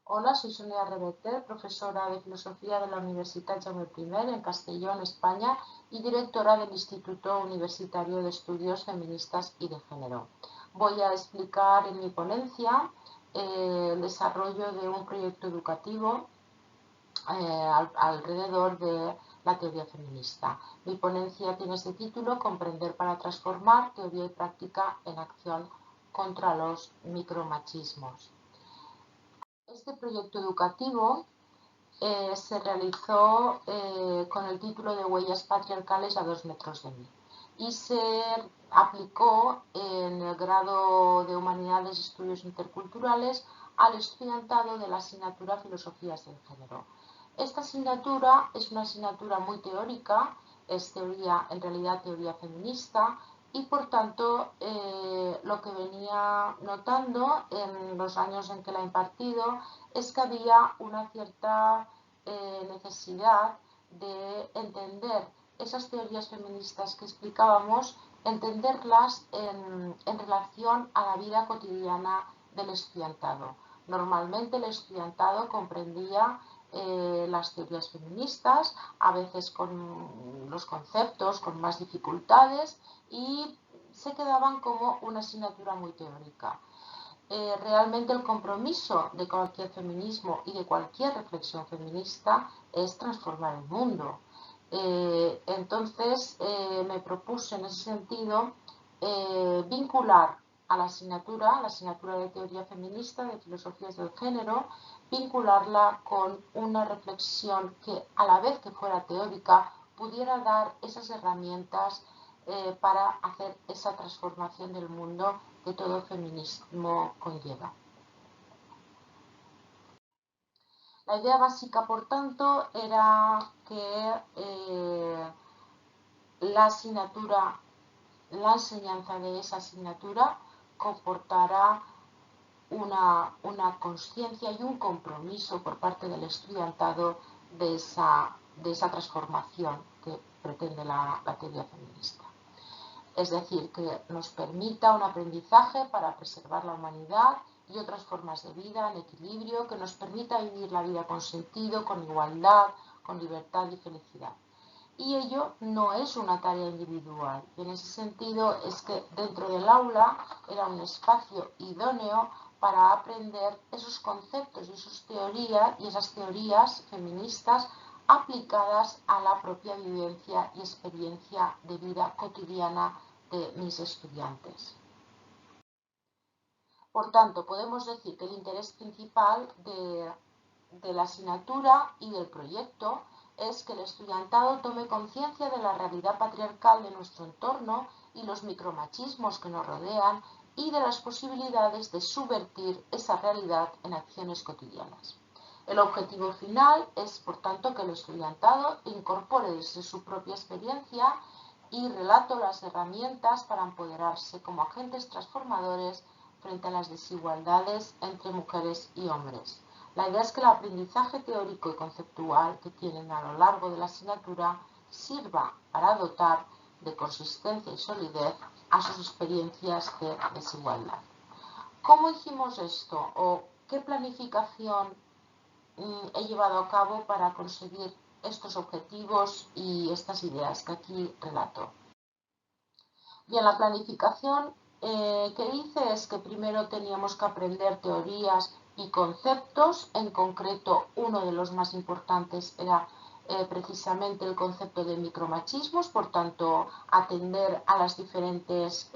Hola, soy Sonia Reverter, profesora de Filosofía de la Universitat Jaume I en Castellón, España, y directora del Instituto Universitario de Estudios Feministas y de Género. Voy a explicar en mi ponencia el desarrollo de un proyecto educativo alrededor de la teoría feminista. Mi ponencia tiene este título: Comprender para transformar, teoría y práctica en acción contra los micromachismos. Este proyecto educativo se realizó con el título de Huellas patriarcales a 2 metros de mí y se aplicó en el grado de Humanidades y Estudios Interculturales al estudiantado de la asignatura Filosofías del Género. Esta asignatura es una asignatura muy teórica, es teoría, en realidad teoría feminista, y por tanto lo que venía notando en los años en que la he impartido es que había una cierta necesidad de entender esas teorías feministas que explicábamos, entenderlas en relación a la vida cotidiana del estudiantado. Normalmente el estudiantado comprendía las teorías feministas, a veces con los conceptos con más dificultades, y se quedaban como una asignatura muy teórica. Realmente el compromiso de cualquier feminismo y de cualquier reflexión feminista es transformar el mundo. Entonces me propuse en ese sentido vincular a la asignatura de teoría feminista, de filosofías del género, vincularla con una reflexión que, a la vez que fuera teórica, pudiera dar esas herramientas para hacer esa transformación del mundo que todo feminismo conlleva. La idea básica, por tanto, era que la enseñanza de esa asignatura comportara una conciencia y un compromiso por parte del estudiantado de esa transformación que pretende la teoría feminista. Es decir, que nos permita un aprendizaje para preservar la humanidad y otras formas de vida en equilibrio, que nos permita vivir la vida con sentido, con igualdad, con libertad y felicidad. Y ello no es una tarea individual. Y en ese sentido es que dentro del aula era un espacio idóneo para aprender esos conceptos y esas teorías feministas aplicadas a la propia vivencia y experiencia de vida cotidiana de mis estudiantes. Por tanto, podemos decir que el interés principal de la asignatura y del proyecto es que el estudiantado tome conciencia de la realidad patriarcal de nuestro entorno y los micromachismos que nos rodean, y de las posibilidades de subvertir esa realidad en acciones cotidianas. El objetivo final es, por tanto, que el estudiantado incorpore desde su propia experiencia y relato las herramientas para empoderarse como agentes transformadores frente a las desigualdades entre mujeres y hombres. La idea es que el aprendizaje teórico y conceptual que tienen a lo largo de la asignatura sirva para dotar de consistencia y solidez a sus experiencias de desigualdad. ¿Cómo hicimos esto? ¿O qué planificación he llevado a cabo para conseguir estos objetivos y estas ideas que aquí relato? Bien, la planificación que hice es que primero teníamos que aprender teorías y conceptos. En concreto, uno de los más importantes era precisamente el concepto de micromachismos, por tanto, atender a las diferentes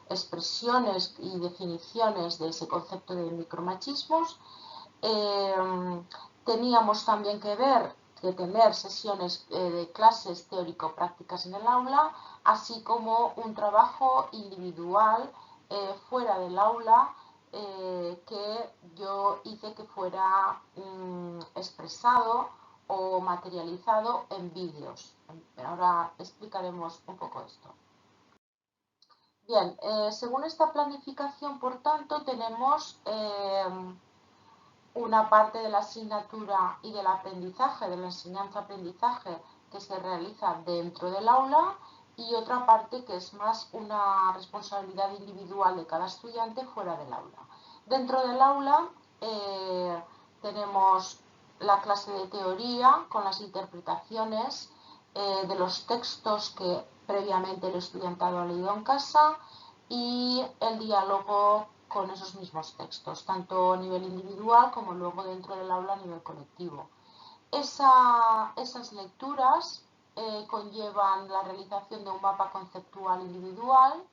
expresiones y definiciones de ese concepto de micromachismos. Teníamos también que tener sesiones de clases teórico-prácticas en el aula, así como un trabajo individual fuera del aula que yo hice que fuera expresado o materializado en vídeos. Ahora explicaremos un poco esto. Bien, según esta planificación, por tanto, tenemos una parte de la asignatura y del aprendizaje, de la enseñanza-aprendizaje, que se realiza dentro del aula, y otra parte que es más una responsabilidad individual de cada estudiante fuera del aula. Dentro del aula tenemos la clase de teoría con las interpretaciones de los textos que previamente el estudiantado ha leído en casa y el diálogo con esos mismos textos, tanto a nivel individual como luego dentro del aula a nivel colectivo. Esas lecturas conllevan la realización de un mapa conceptual individual,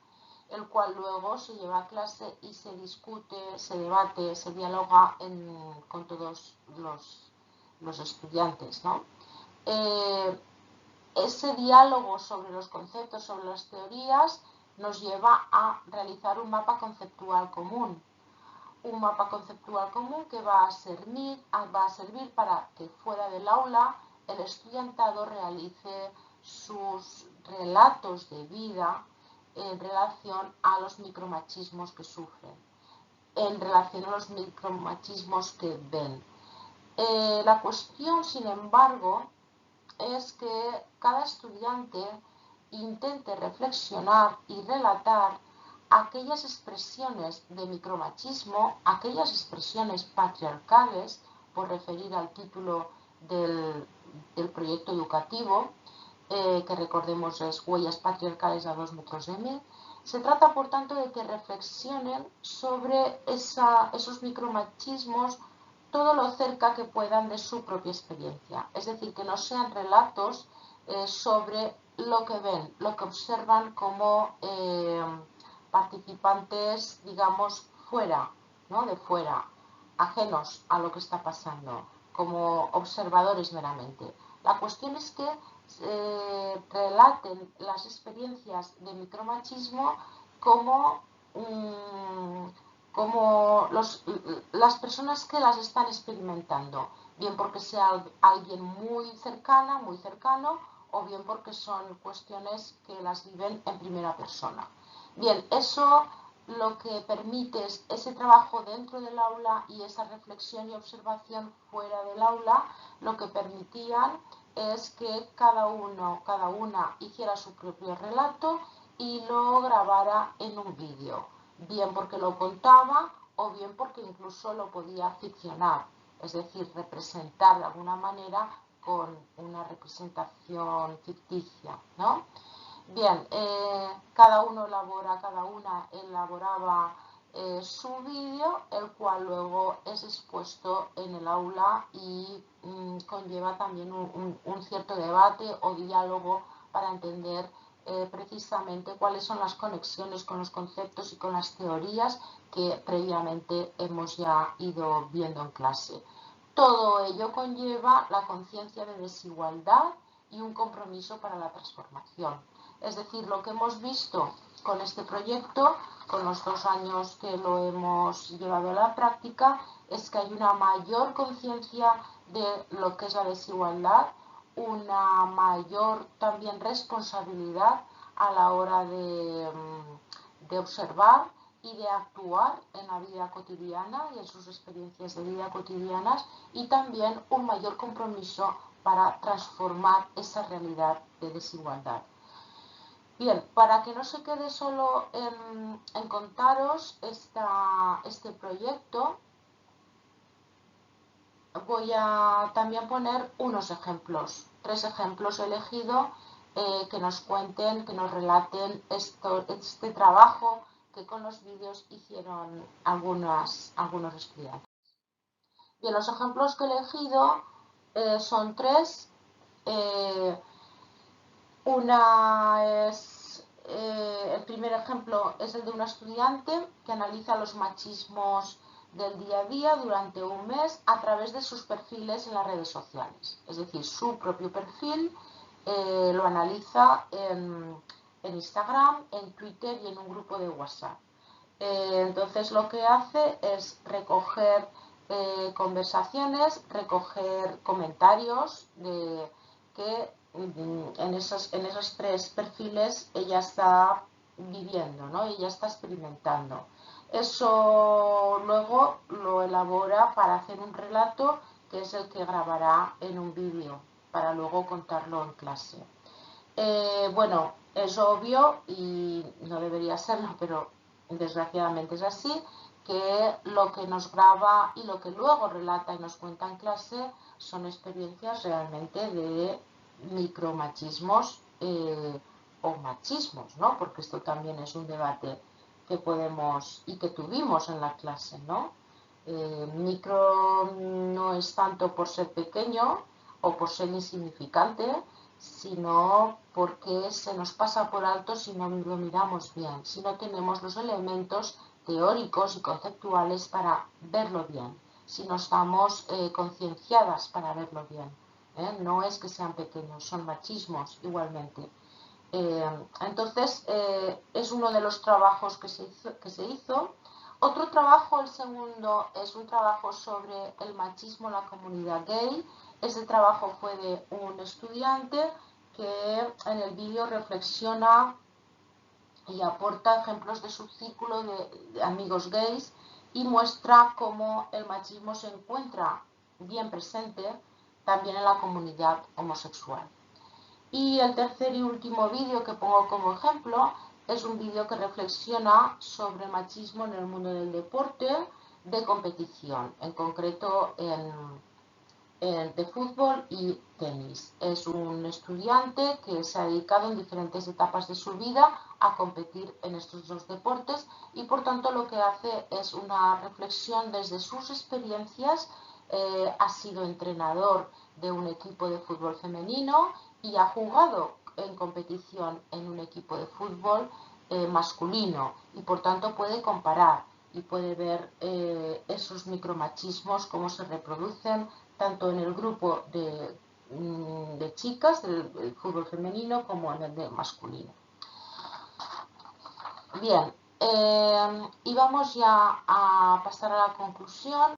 el cual luego se lleva a clase y se discute, se debate, se dialoga con todos los estudiantes, ¿no? Ese diálogo sobre los conceptos, sobre las teorías, nos lleva a realizar un mapa conceptual común. Un mapa conceptual común que va a servir para que fuera del aula el estudiantado realice sus relatos de vida en relación a los micromachismos que sufren, en relación a los micromachismos que ven. La cuestión, sin embargo, es que cada estudiante intente reflexionar y relatar aquellas expresiones de micromachismo, aquellas expresiones patriarcales, por referir al título del proyecto educativo, que recordemos es Huellas patriarcales a 2 metros de mí. Se trata, por tanto, de que reflexionen sobre esos micromachismos todo lo cerca que puedan de su propia experiencia. Es decir, que no sean relatos sobre lo que ven, lo que observan como participantes, digamos, fuera, ¿no? De fuera, ajenos a lo que está pasando, como observadores meramente. La cuestión es que relaten las experiencias de micromachismo como las personas que las están experimentando, bien porque sea alguien muy cercano, o bien porque son cuestiones que las viven en primera persona. Bien, eso lo que permite es ese trabajo dentro del aula y esa reflexión y observación fuera del aula, lo que permitían es que cada una hiciera su propio relato y lo grabara en un vídeo, bien porque lo contaba o bien porque incluso lo podía ficcionar, es decir, representar de alguna manera con una representación ficticia, ¿no? Bien, cada una elaboraba su vídeo, el cual luego es expuesto en el aula y conlleva también un cierto debate o diálogo para entender precisamente cuáles son las conexiones con los conceptos y con las teorías que previamente hemos ya ido viendo en clase. Todo ello conlleva la conciencia de desigualdad y un compromiso para la transformación. Es decir, lo que hemos visto con este proyecto, con los 2 años que lo hemos llevado a la práctica, es que hay una mayor conciencia de lo que es la desigualdad, una mayor también responsabilidad a la hora de observar y de actuar en la vida cotidiana y en sus experiencias de vida cotidianas, y también un mayor compromiso para transformar esa realidad de desigualdad. Bien, para que no se quede solo en contaros este proyecto, voy a también poner unos ejemplos, 3 ejemplos he elegido que nos cuenten, que nos relaten este trabajo que con los vídeos hicieron algunos estudiantes. Bien, los ejemplos que he elegido son 3. El primer ejemplo es el de una estudiante que analiza los machismos del día a día durante un mes a través de sus perfiles en las redes sociales. Es decir, su propio perfil lo analiza en Instagram, en Twitter y en un grupo de WhatsApp. Entonces lo que hace es recoger conversaciones, recoger comentarios que en esos 3 perfiles ella está viviendo, ¿no? Ella está experimentando. Eso luego lo elabora para hacer un relato que es el que grabará en un vídeo para luego contarlo en clase. Bueno, es obvio y no debería serlo, pero desgraciadamente es así, que lo que nos graba y lo que luego relata y nos cuenta en clase son experiencias realmente de micromachismos o machismos, ¿no? Porque esto también es un debate que podemos y que tuvimos en la clase, ¿no? Micro no es tanto por ser pequeño o por ser insignificante, sino porque se nos pasa por alto si no lo miramos bien, si no tenemos los elementos teóricos y conceptuales para verlo bien, si no estamos concienciadas para verlo bien. No es que sean pequeños, son machismos igualmente. Entonces, es uno de los trabajos que se hizo. Otro trabajo, el segundo, es un trabajo sobre el machismo en la comunidad gay. Ese trabajo fue de un estudiante que en el vídeo reflexiona y aporta ejemplos de su círculo de amigos gays y muestra cómo el machismo se encuentra bien presente también en la comunidad homosexual. Y el tercer y último vídeo que pongo como ejemplo es un vídeo que reflexiona sobre el machismo en el mundo del deporte de competición, en concreto de fútbol y tenis. Es un estudiante que se ha dedicado en diferentes etapas de su vida a competir en estos dos deportes y por tanto lo que hace es una reflexión desde sus experiencias. Ha sido entrenador de un equipo de fútbol femenino y ha jugado en competición en un equipo de fútbol masculino y por tanto puede comparar y puede ver esos micromachismos, cómo se reproducen tanto en el grupo de chicas del fútbol femenino como en el de masculino. Bien, y vamos ya a pasar a la conclusión.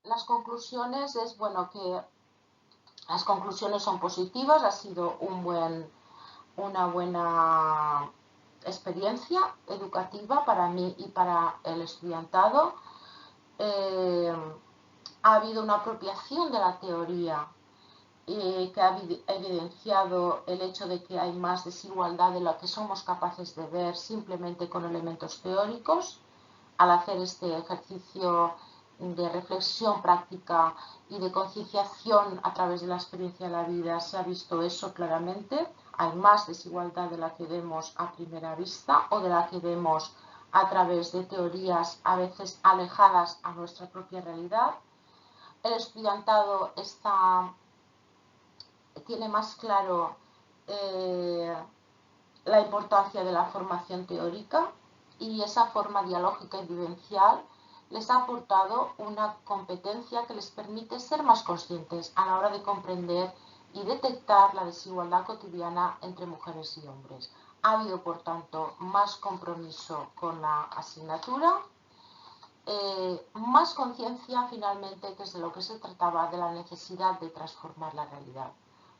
Las conclusiones es, bueno, que las conclusiones son positivas, ha sido una buena experiencia educativa para mí y para el estudiantado. Ha habido una apropiación de la teoría que ha evidenciado el hecho de que hay más desigualdad de lo que somos capaces de ver simplemente con elementos teóricos. Al hacer este ejercicio de reflexión práctica y de concienciación a través de la experiencia de la vida se ha visto eso claramente. Hay más desigualdad de la que vemos a primera vista o de la que vemos a través de teorías a veces alejadas a nuestra propia realidad. El estudiantado tiene más claro la importancia de la formación teórica y esa forma dialógica y vivencial les ha aportado una competencia que les permite ser más conscientes a la hora de comprender y detectar la desigualdad cotidiana entre mujeres y hombres. Ha habido, por tanto, más compromiso con la asignatura, más conciencia finalmente, que es de lo que se trataba, de la necesidad de transformar la realidad.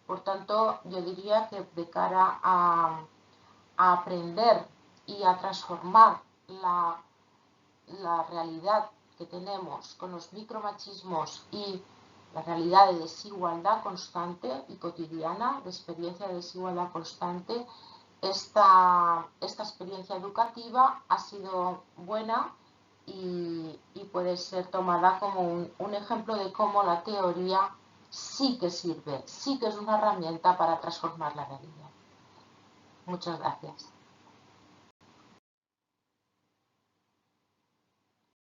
Por tanto, yo diría que de cara a aprender y a transformar la realidad que tenemos con los micromachismos y la realidad de desigualdad constante y cotidiana, de experiencia de desigualdad constante, esta experiencia educativa ha sido buena y puede ser tomada como un ejemplo de cómo la teoría sí que sirve, sí que es una herramienta para transformar la realidad. Muchas gracias.